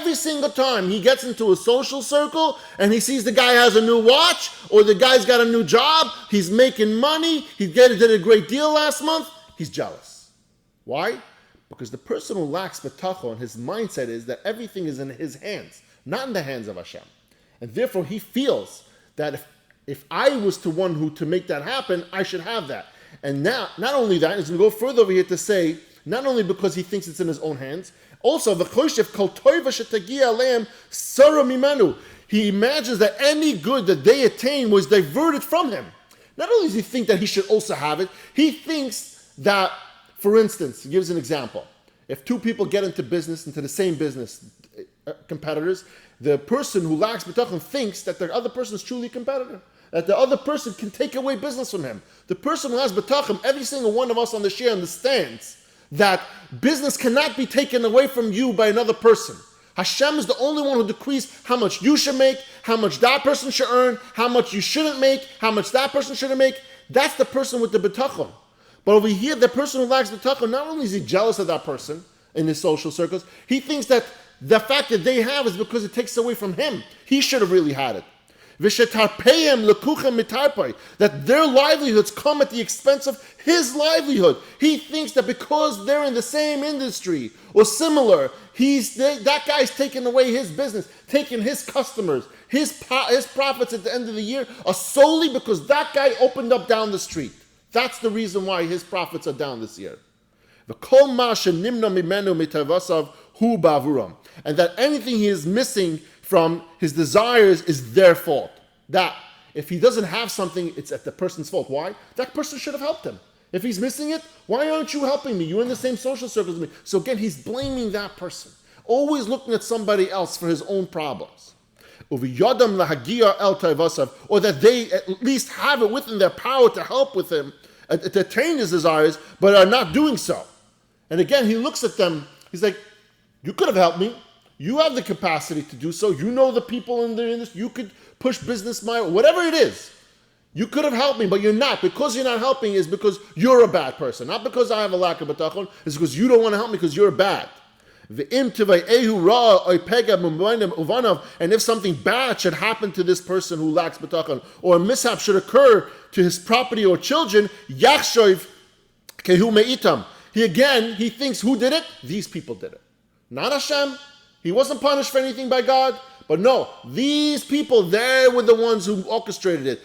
every single time he gets into a social circle and he sees the guy has a new watch or the guy's got a new job, he's making money, did a great deal last month, he's jealous. Why? Because the person who lacks betachon, his mindset is that everything is in his hands, not in the hands of Hashem. And therefore he feels that if I was the one who to make that happen, I should have that. And now, not only that, he's going to go further over here to say, not only because he thinks it's in his own hands, also, he imagines that any good that they attain was diverted from him. Not only does he think that he should also have it, he thinks that, for instance, he gives an example. If two people get into the same business, competitors, the person who lacks bitachon thinks that the other person is truly a competitor, that the other person can take away business from him. The person who has bitachon, every single one of us on the share understands that business cannot be taken away from you by another person. Hashem is the only one who decrees how much you should make, how much that person should earn, how much you shouldn't make, how much that person shouldn't make. That's the person with the bitachon. But over here, the person who lacks bitachon, not only is he jealous of that person in his social circles, he thinks that the fact that they have is because it takes away from him. He should have really had it. That their livelihoods come at the expense of his livelihood. He thinks that because they're in the same industry or similar, that guy's taking away his business, taking his customers, his profits at the end of the year are solely because that guy opened up down the street. That's the reason why his profits are down this year. And that anything he is missing from his desires is their fault. That if he doesn't have something, it's at the person's fault. Why? That person should have helped him. If he's missing it, why aren't you helping me? You're in the same social circles as me. So again, he's blaming that person. Always looking at somebody else for his own problems. Or that they at least have it within their power to help with him, to attain his desires, but are not doing so. And again, he looks at them, he's like, you could have helped me. You have the capacity to do so. You know the people in the industry. You could push business whatever it is. You could have helped me, but you're not. Because you're not helping is because you're a bad person. Not because I have a lack of bitachon. It's because you don't want to help me because you're bad. And if something bad should happen to this person who lacks bitachon, or a mishap should occur to his property or children, yachshoiv kehu meitam. He thinks, who did it? These people did it. Not Hashem. He wasn't punished for anything by God. But no, these people, they were the ones who orchestrated it.